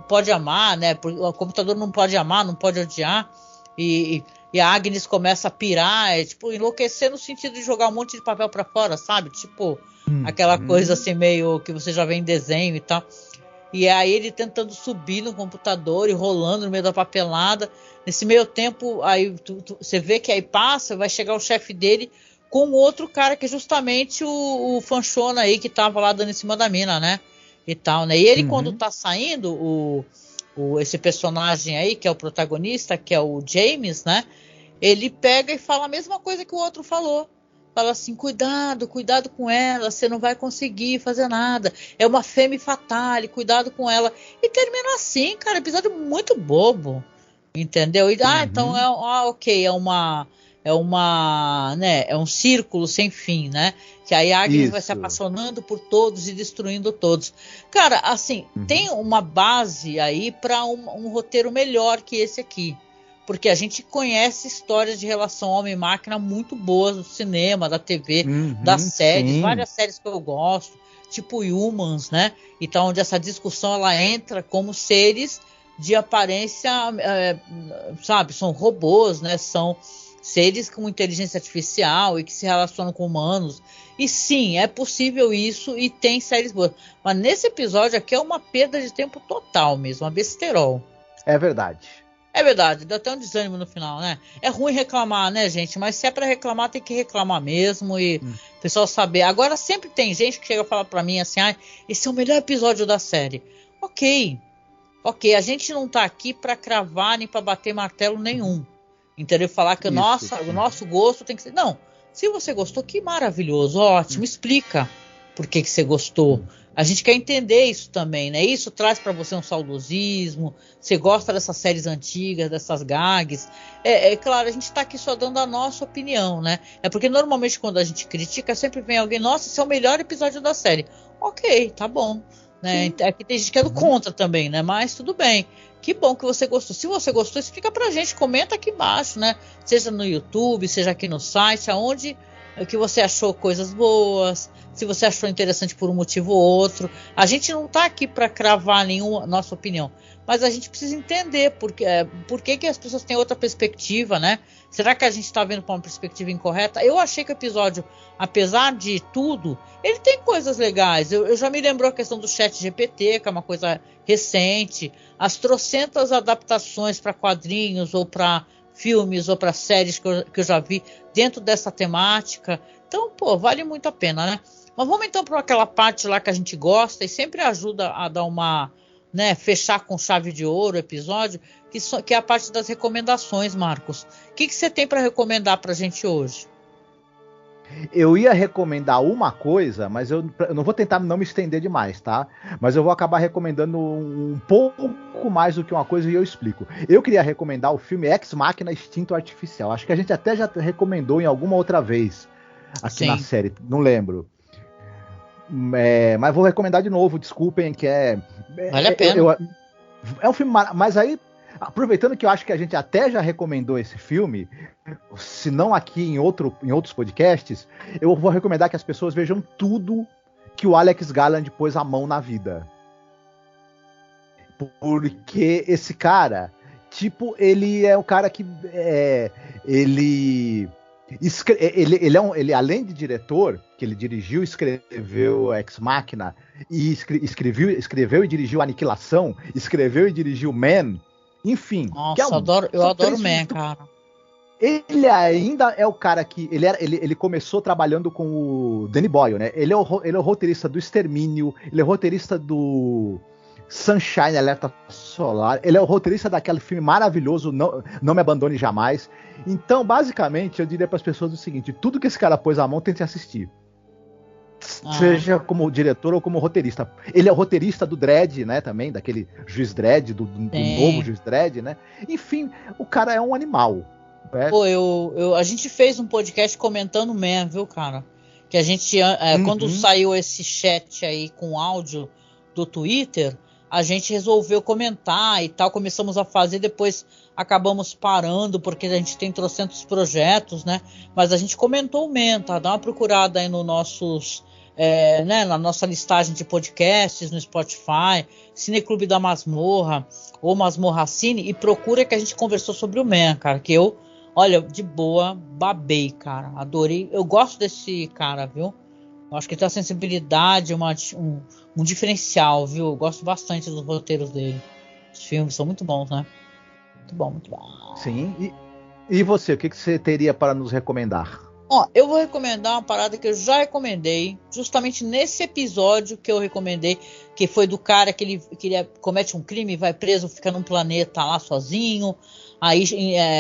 pode amar, né, o computador não pode amar, não pode odiar, e a Agnes começa a pirar, tipo, enlouquecer no sentido de jogar um monte de papel pra fora, sabe? Tipo, aquela coisa assim meio que você já vê em desenho e tal. E aí ele tentando subir no computador e rolando no meio da papelada. Nesse meio tempo, aí você vê que aí vai chegar o chefe dele com outro cara que é justamente o Fanchona aí que tava lá dando em cima da mina, né? E tal, né? E ele quando tá saindo, esse personagem aí, que é o protagonista, que é o James, né? Ele pega e fala a mesma coisa que o outro falou. Fala assim, cuidado com ela, você não vai conseguir fazer nada. É uma femme fatale, cuidado com ela. E termina assim, cara, episódio muito bobo. Entendeu? E, então ok, né, é um círculo sem fim, né? Que aí a Agnes vai se apaixonando por todos e destruindo todos. Cara, assim, tem uma base aí para um roteiro melhor que esse aqui. Porque a gente conhece histórias de relação homem-máquina muito boas do cinema, da TV, das séries, várias séries que eu gosto, tipo Humans, né? Então, onde essa discussão ela entra como seres de aparência, sabe, são robôs, né? São seres com inteligência artificial e que se relacionam com humanos. E sim, é possível isso e tem séries boas. Mas nesse episódio aqui é uma perda de tempo total mesmo, uma besterol. É verdade. É verdade, deu até um desânimo no final, né? É ruim reclamar, né, gente? Mas se é pra reclamar, tem que reclamar mesmo e o pessoal saber. Agora sempre tem gente que chega a falar pra mim assim, esse é o melhor episódio da série. Ok, a gente não tá aqui pra cravar nem pra bater martelo nenhum. entendeu? Falar que o Isso. nosso gosto tem que ser... Não, se você gostou, que maravilhoso, ótimo, explica por que você gostou. A gente quer entender isso também, né? Isso traz para você um saudosismo, você gosta dessas séries antigas, dessas gags. É claro, a gente está aqui só dando a nossa opinião, né? É porque normalmente quando a gente critica, sempre vem alguém, nossa, esse é o melhor episódio da série. Ok, tá bom. Né? Aqui tem gente que é do contra também, né? Mas tudo bem. Que bom que você gostou. Se você gostou, explica pra gente, comenta aqui embaixo, né? Seja no YouTube, seja aqui no site, aonde que você achou coisas boas, se você achou interessante por um motivo ou outro. A gente não tá aqui para cravar nenhuma nossa opinião, mas a gente precisa entender por que as pessoas têm outra perspectiva, né? Será que a gente está vendo por uma perspectiva incorreta? Eu achei que o episódio, apesar de tudo, ele tem coisas legais. Eu já me lembrou a questão do ChatGPT, que é uma coisa recente, as trocentas adaptações para quadrinhos ou para filmes ou para séries que eu já vi dentro dessa temática. Então, vale muito a pena, né? Mas vamos então para aquela parte lá que a gente gosta e sempre ajuda a dar uma, né, fechar com chave de ouro o episódio, que é a parte das recomendações, Marcos. O que você tem para recomendar para a gente hoje? Eu ia recomendar uma coisa, mas eu não vou tentar não me estender demais, tá? Mas eu vou acabar recomendando um pouco mais do que uma coisa e eu explico. Eu queria recomendar o filme Ex Machina Instinto Artificial. Acho que a gente até já recomendou em alguma outra vez aqui na série, não lembro. Mas vou recomendar de novo, desculpem, que vale a pena. É um filme, mas aí, aproveitando que eu acho que a gente até já recomendou esse filme, se não aqui em outros podcasts, eu vou recomendar que as pessoas vejam tudo que o Alex Garland pôs a mão na vida. Porque esse cara, ele é um cara que ele além de diretor, que ele dirigiu, escreveu Ex Machina, e escreveu e dirigiu Aniquilação, escreveu e dirigiu Man, enfim. Nossa, eu adoro Man, cara. Ele ainda é o cara que... Ele começou trabalhando com o Danny Boyle, né? Ele é o roteirista do Extermínio, ele é o roteirista do Sunshine, Alerta Solar, ele é o roteirista daquele filme maravilhoso, Não Me Abandone Jamais. Então, basicamente, eu diria para as pessoas o seguinte: tudo que esse cara pôs a mão, tente assistir. Seja como diretor ou como roteirista. Ele é o roteirista do Dredd, né, também, daquele Juiz Dredd, do novo Juiz Dredd, né? Enfim, o cara é um animal. A gente fez um podcast comentando Man, viu, cara? Que a gente, quando saiu esse chat aí com áudio do Twitter, a gente resolveu comentar e tal, começamos a fazer, depois acabamos parando, porque a gente tem trocentos projetos, né? Mas a gente comentou o Man, tá? Dá uma procurada aí no nossos... né, na nossa listagem de podcasts no Spotify, Cineclube da Masmorra ou Masmorra Cine, e procura que a gente conversou sobre o Man, cara, que eu, olha, de boa, babei, cara, adorei, eu gosto desse cara, viu? Eu acho que ele tem uma sensibilidade, um diferencial, viu? Eu gosto bastante dos roteiros dele. Os filmes são muito bons, né? Muito bom, muito bom. Sim, e você, o que você teria para nos recomendar? Eu vou recomendar uma parada que eu já recomendei, justamente nesse episódio que eu recomendei, que foi do cara que ele comete um crime, vai preso, fica num planeta lá sozinho, aí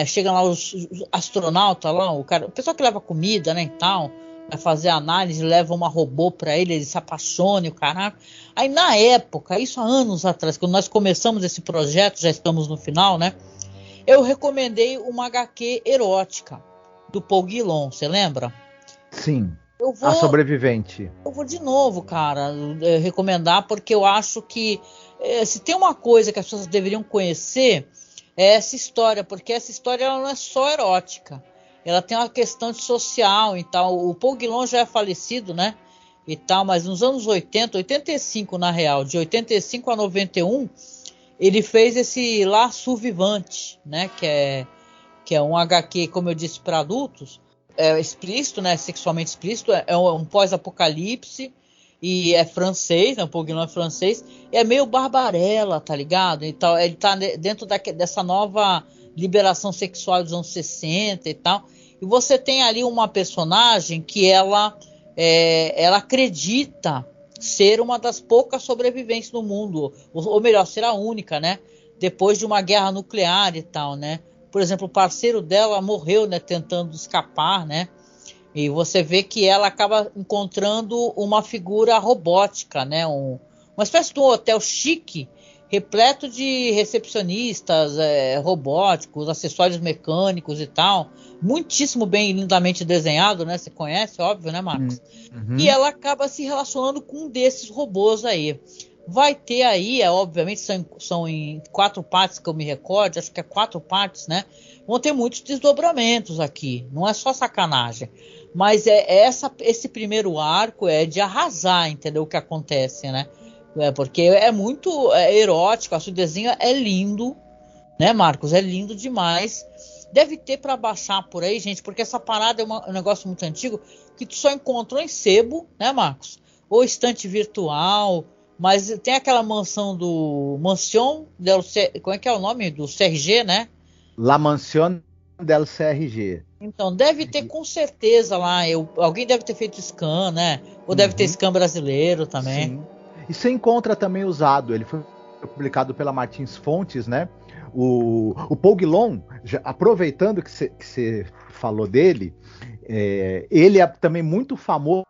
chegam lá os astronautas lá, o pessoal que leva comida, né, e tal, vai fazer análise, leva uma robô pra ele se apaixona e o caraca. Aí na época, isso há anos atrás, quando nós começamos esse projeto, já estamos no final, né, eu recomendei uma HQ erótica do Paul Guillon, você lembra? Sim, A Sobrevivente. Eu vou de novo, cara, recomendar, porque eu acho que se tem uma coisa que as pessoas deveriam conhecer, é essa história, porque essa história ela não é só erótica, ela tem uma questão de social e tal. O Paul Guillon já é falecido, né, e tal, mas nos anos 80, 85 na real, de 85 a 91, ele fez esse La Survivante, né, que é um HQ, como eu disse, para adultos, explícito, né, sexualmente explícito, é um pós-apocalipse, e é francês, né, o Paul Guillon é francês, é meio Barbarella, tá ligado? Então, ele tá dentro dessa nova liberação sexual dos anos 60 e tal, e você tem ali uma personagem que ela acredita ser uma das poucas sobreviventes do mundo, ou melhor, ser a única, né, depois de uma guerra nuclear e tal, né, por exemplo, o parceiro dela morreu, né, tentando escapar, né? E você vê que ela acaba encontrando uma figura robótica, né? Uma espécie de um hotel chique, repleto de recepcionistas robóticos, acessórios mecânicos e tal. Muitíssimo bem, lindamente desenhado, né? Você conhece, óbvio, né, Marcos? Uhum. E ela acaba se relacionando com um desses robôs aí. Vai ter aí, obviamente, são em 4 partes que eu me recordo, acho que é 4 partes, né? Vão ter muitos desdobramentos aqui, não é só sacanagem. Mas esse primeiro arco é de arrasar, entendeu? O que acontece, né? Porque é muito erótico, o desenho é lindo, né, Marcos? É lindo demais. Deve ter para baixar por aí, gente, porque essa parada é um negócio muito antigo que tu só encontrou em sebo, né, Marcos? Ou estante virtual, mas tem aquela mansão do Mansion como é que é o nome? Do CRG, né? La Mansión del CRG. Então, deve ter com certeza lá, alguém deve ter feito scan, né? Ou deve ter scan brasileiro também. Sim. E você encontra também usado, ele foi publicado pela Martins Fontes, né? O Paul Guillon, aproveitando que você falou dele, ele é também muito famoso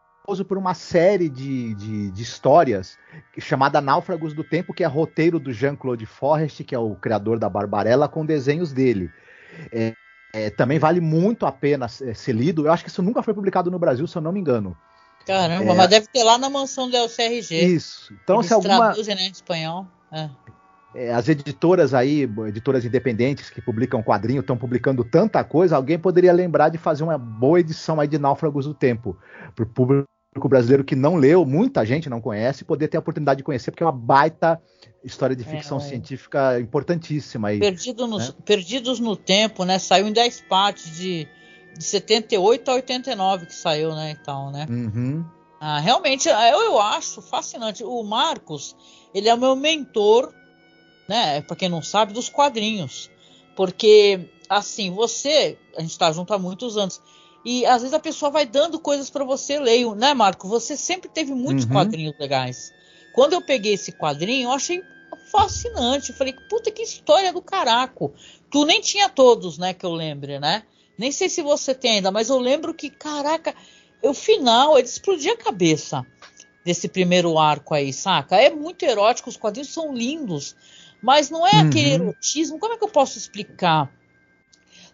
por uma série de histórias chamada Náufragos do Tempo, que é roteiro do Jean-Claude Forest, que é o criador da Barbarella, com desenhos dele. Também vale muito a pena ser lido. Eu acho que isso nunca foi publicado no Brasil, se eu não me engano. Caramba, mas deve ter lá na mansão do CRG. Isso. Então, eles se alguma... traduzem, né, em espanhol. As editoras aí, editoras independentes que publicam quadrinho, estão publicando tanta coisa, alguém poderia lembrar de fazer uma boa edição aí de Náufragos do Tempo, para o público brasileiro que não leu, muita gente não conhece, poder ter a oportunidade de conhecer, porque é uma baita história de ficção científica importantíssima aí. Perdidos no Tempo, né? Saiu em 10 partes de 78 a 89 que saiu, né? Então, né? Uhum. Realmente, eu acho fascinante. O Marcos, ele é o meu mentor, né? Para quem não sabe, dos quadrinhos. Porque, assim, a gente tá junto há muitos anos. E às vezes a pessoa vai dando coisas para você ler, né, Marco? Você sempre teve muitos quadrinhos legais. Quando eu peguei esse quadrinho, eu achei fascinante. Eu falei, puta, que história do caraco. Tu nem tinha todos, né, que eu lembre, né? Nem sei se você tem ainda, mas eu lembro que, caraca, o final, ele explodia a cabeça desse primeiro arco aí, saca? É muito erótico, os quadrinhos são lindos, mas não é aquele erotismo. Como é que eu posso explicar?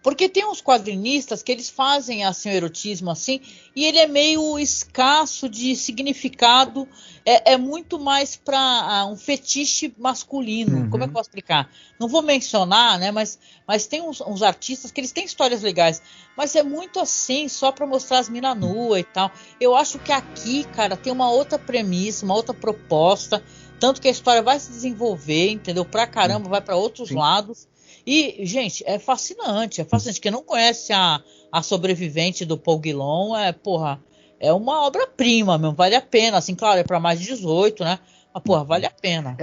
Porque tem uns quadrinistas que eles fazem assim, o erotismo assim, e ele é meio escasso de significado, é muito mais para um fetiche masculino. Como é que eu posso explicar? Não vou mencionar, né? Mas tem uns artistas que eles têm histórias legais, mas é muito assim, só para mostrar as minas nuas e tal. Eu acho que aqui, cara, tem uma outra premissa, uma outra proposta, tanto que a história vai se desenvolver, entendeu? Pra caramba, vai para outros lados. E, gente, é fascinante. Quem não conhece a Sobrevivente do Paul Guillon, é uma obra-prima mesmo, vale a pena. Assim, claro, é para mais de 18, né? Mas, vale a pena.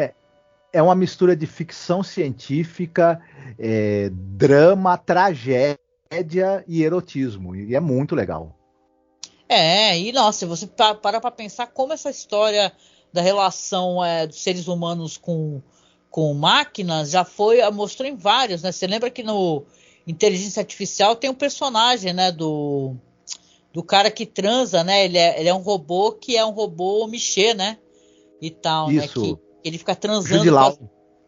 É uma mistura de ficção científica, drama, tragédia e erotismo. E é muito legal. E nossa, se você parar para pensar como essa história da relação dos seres humanos com máquinas já mostrou em vários, né? Você lembra que no Inteligência Artificial tem um personagem, né, do cara que transa, né? Ele é um robô que é um robô Michê, né? E tal, isso. Né? Que ele fica transando. Judilau.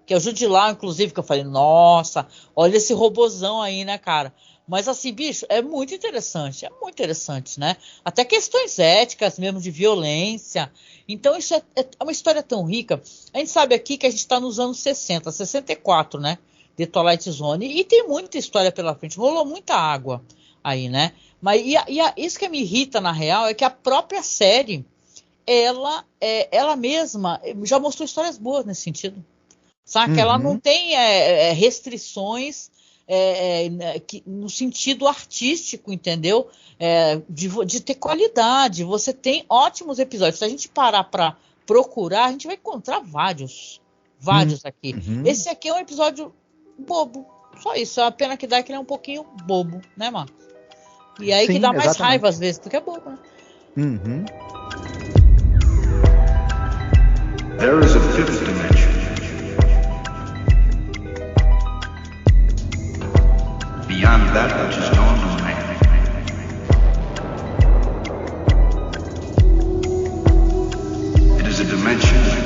Que é o Judilau, inclusive, que eu falei, nossa, olha esse robozão aí, né, cara? Mas assim, bicho, é muito interessante, né? Até questões éticas mesmo, de violência. Então isso é uma história tão rica. A gente sabe aqui que a gente está nos anos 60, 64, né? De Twilight Zone. E tem muita história pela frente. Rolou muita água aí, né? Mas isso que me irrita, na real, é que a própria série, ela mesma já mostrou histórias boas nesse sentido. Saca? Ela não tem restrições no sentido artístico, entendeu? De ter qualidade. Você tem ótimos episódios. Se a gente parar para procurar, a gente vai encontrar vários aqui. Esse aqui é um episódio bobo. Só isso. A pena que dá é que ele é um pouquinho bobo, né, mano? E aí que dá mais raiva às vezes, porque é bobo, né? There is a fifth dimension.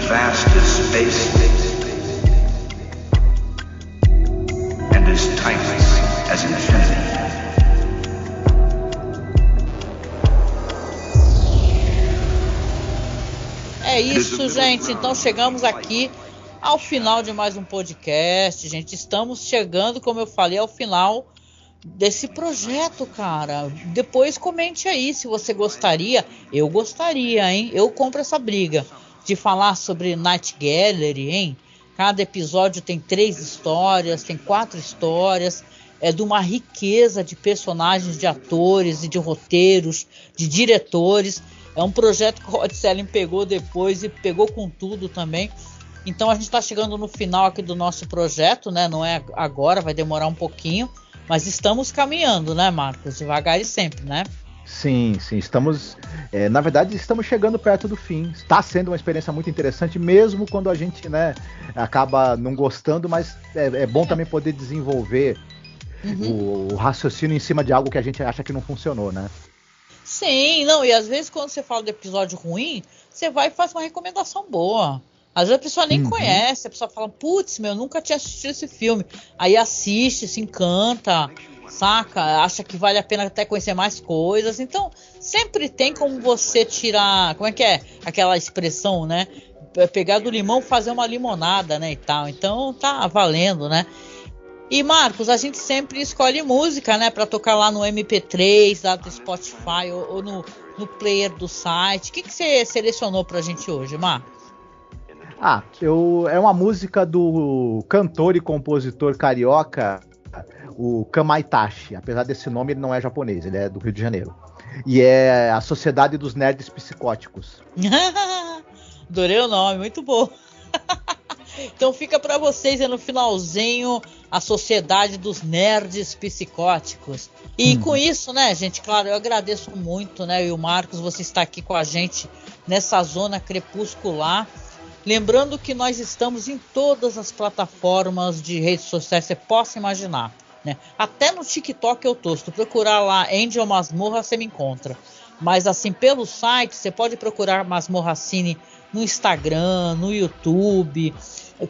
vast as space and as timeless as infinity. É isso, gente. Então chegamos aqui ao final de mais um podcast, gente. Estamos chegando, como eu falei, ao final desse projeto, cara. Depois comente aí se você gostaria. Eu gostaria, hein? Eu compro essa briga de falar sobre Night Gallery, hein? Cada episódio tem 3 histórias, tem 4 histórias. É de uma riqueza de personagens, de atores e de roteiros, de diretores. É um projeto que o Rod Serling pegou depois e pegou com tudo também. Então a gente está chegando no final aqui do nosso projeto, né? Não é agora, vai demorar um pouquinho. Mas estamos caminhando, né, Marcos? Devagar e sempre, né? Sim, estamos... na verdade, estamos chegando perto do fim. Está sendo uma experiência muito interessante, mesmo quando a gente, né, acaba não gostando, mas é bom também poder desenvolver o raciocínio em cima de algo que a gente acha que não funcionou, né? Sim, não, e às vezes quando você fala de episódio ruim, você vai e faz uma recomendação boa. Às vezes a pessoa nem conhece, a pessoa fala, putz, meu, nunca tinha assistido esse filme. Aí assiste, se encanta, saca? Acha que vale a pena até conhecer mais coisas. Então, sempre tem como você tirar, como é que é? Aquela expressão, né? Pegar do limão, fazer uma limonada, né, e tal. Então, tá valendo, né? E Marcos, a gente sempre escolhe música, né, para tocar lá no MP3, lá do Spotify ou no player do site. O que você selecionou pra gente hoje, Marcos? É uma música do cantor e compositor carioca, o Kamaitachi. Apesar desse nome, ele não é japonês, ele é do Rio de Janeiro. E é a Sociedade dos Nerds Psicóticos. Adorei o nome, muito bom. Então fica para vocês aí no finalzinho a Sociedade dos Nerds Psicóticos. E com isso, né, gente, claro, eu agradeço muito, né, e o Marcos, você está aqui com a gente nessa zona crepuscular. Lembrando que nós estamos em todas as plataformas de redes sociais que você possa imaginar, né? Até no TikTok eu tô. Se tu procurar lá Angel Masmorra, você me encontra. Mas assim, pelo site, você pode procurar Masmorra Cine no Instagram, no YouTube,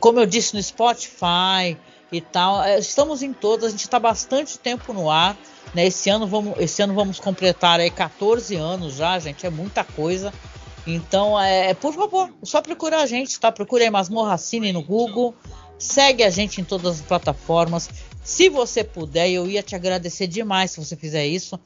como eu disse, no Spotify e tal. Estamos em todas, a gente está bastante tempo no ar, né? Esse ano vamos completar aí 14 anos já, gente, é muita coisa. Então, por favor, é só procurar a gente, tá? Procura aí Masmorra Cine no Google, segue a gente em todas as plataformas. Se você puder, eu ia te agradecer demais se você fizer isso.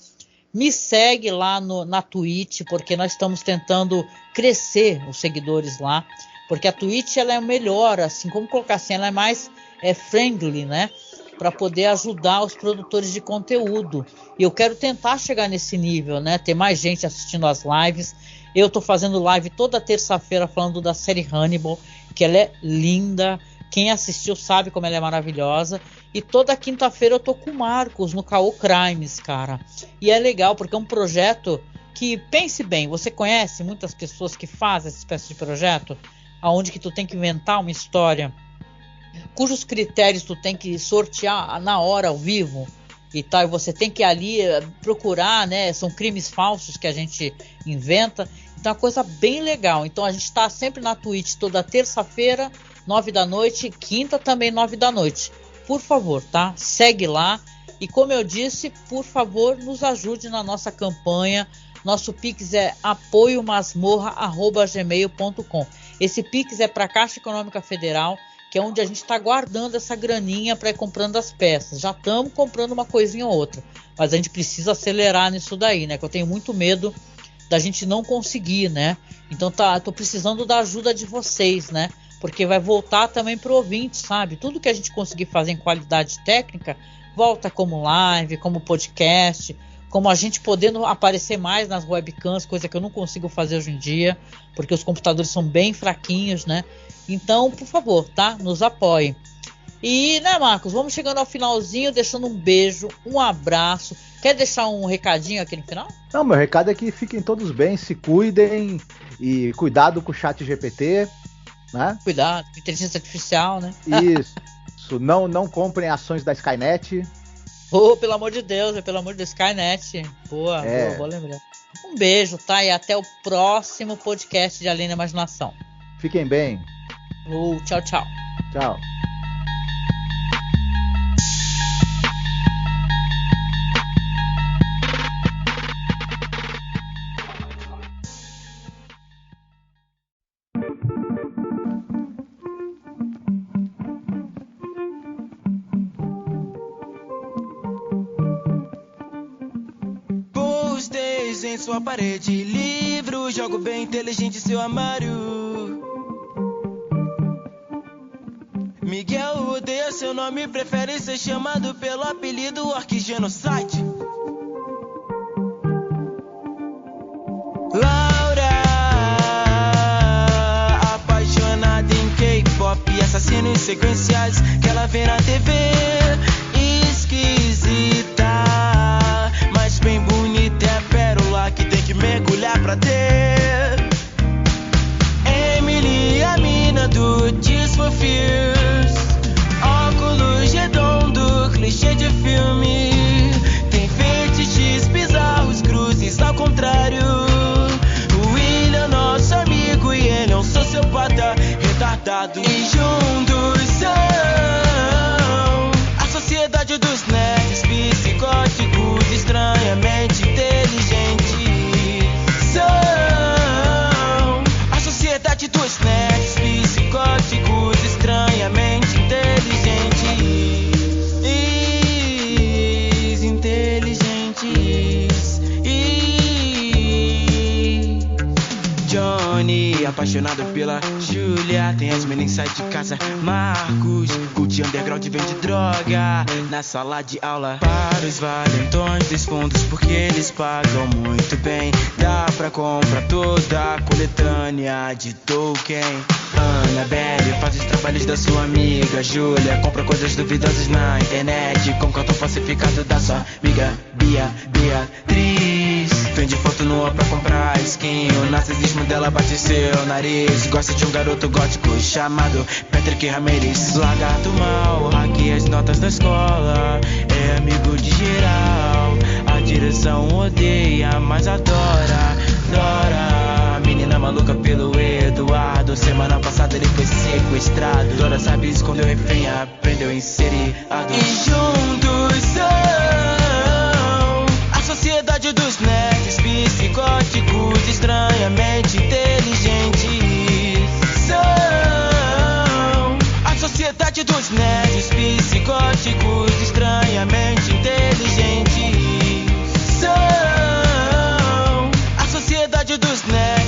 Me segue lá na Twitch, porque nós estamos tentando crescer os seguidores lá. Porque a Twitch ela é melhor, assim, como colocar assim, ela é mais friendly, né? Para poder ajudar os produtores de conteúdo. E eu quero tentar chegar nesse nível, né? Ter mais gente assistindo as lives. Eu tô fazendo live toda terça-feira falando da série Hannibal, que ela é linda. Quem assistiu sabe como ela é maravilhosa. E toda quinta-feira eu tô com o Marcos no Caô Crimes, cara. E é legal porque é um projeto que, pense bem, você conhece muitas pessoas que fazem essa espécie de projeto, aonde que tu tem que inventar uma história, cujos critérios tu tem que sortear na hora, ao vivo e tal, e você tem que ali procurar, né? São crimes falsos que a gente inventa. Então é uma coisa bem legal. Então a gente está sempre na Twitch toda terça-feira, 9 da noite, quinta também 9 da noite. Por favor, tá? Segue lá. E como eu disse, por favor, nos ajude na nossa campanha. Nosso Pix é apoiomasmorra@gmail.com. Esse Pix é para a Caixa Econômica Federal, que é onde a gente está guardando essa graninha para ir comprando as peças. Já estamos comprando uma coisinha ou outra, mas a gente precisa acelerar nisso daí, né? Que eu tenho muito medo da gente não conseguir, né? Então tô precisando da ajuda de vocês, né? Porque vai voltar também pro ouvinte, sabe? Tudo que a gente conseguir fazer em qualidade técnica, volta como live, como podcast, como a gente podendo aparecer mais nas webcams, coisa que eu não consigo fazer hoje em dia, porque os computadores são bem fraquinhos, né? Então, por favor, tá? Nos apoiem. E, né, Marcos, vamos chegando ao finalzinho, deixando um beijo, um abraço. Quer deixar um recadinho aqui no final? Não, meu recado é que fiquem todos bem, se cuidem e cuidado com o chat GPT, né? Cuidado, inteligência artificial, né? Isso, não comprem ações da Skynet. Oh, pelo amor de Deus, pelo amor de Skynet. Boa, boa lembrar. Um beijo, tá? E até o próximo podcast de Além da Imaginação. Fiquem bem. Tchau, tchau. Tchau. Em sua parede, livro, jogo bem inteligente seu armário. Miguel odeia seu nome, prefere ser chamado pelo apelido Orquigenocide. Laura, apaixonada em K-pop, assassinos sequenciais que ela vê na TV. Esquisita, mas bem bonita é a pérola que tem que mergulhar pra ter. Emily, a mina do Tears for Fears, óculos redondo, clichê de filme, tem fetiches bizarros, cruzes ao contrário. O William, nosso amigo, e ele é um sociopata retardado. E juntos são a sociedade dos nerds psicóticos, estranhamente inteligentes. São a sociedade dos nerds psicóticos, estranhamente inteligentes. Johnny, apaixonado pela Julia, tem as meninas sai de casa. Marcos, cult underground, vende droga na sala de aula. Para os valentões dos fundos, porque eles pagam muito bem. Dá pra comprar toda a coletânea de Tolkien. Annabelle faz os trabalhos da sua amiga Julia, compra coisas duvidosas na internet, com cartão falsificado da sua amiga Beatriz. Vende foto nua pra comprar skin, o narcisismo dela bate seu nariz. Gosta de um garoto gótico chamado Patrick Ramirez. Lagarto mal, hackeia as notas da escola, é amigo de geral. A direção odeia, mas adora. Menina maluca pelo Eduardo, semana passada ele foi sequestrado. Dora sabe esconder o refém, aprendeu em seriado. E juntos são a sociedade dos nerds psicóticos, estranhamente inteligentes. São a sociedade dos nerds psicóticos, estranhamente inteligentes. São a sociedade dos nerds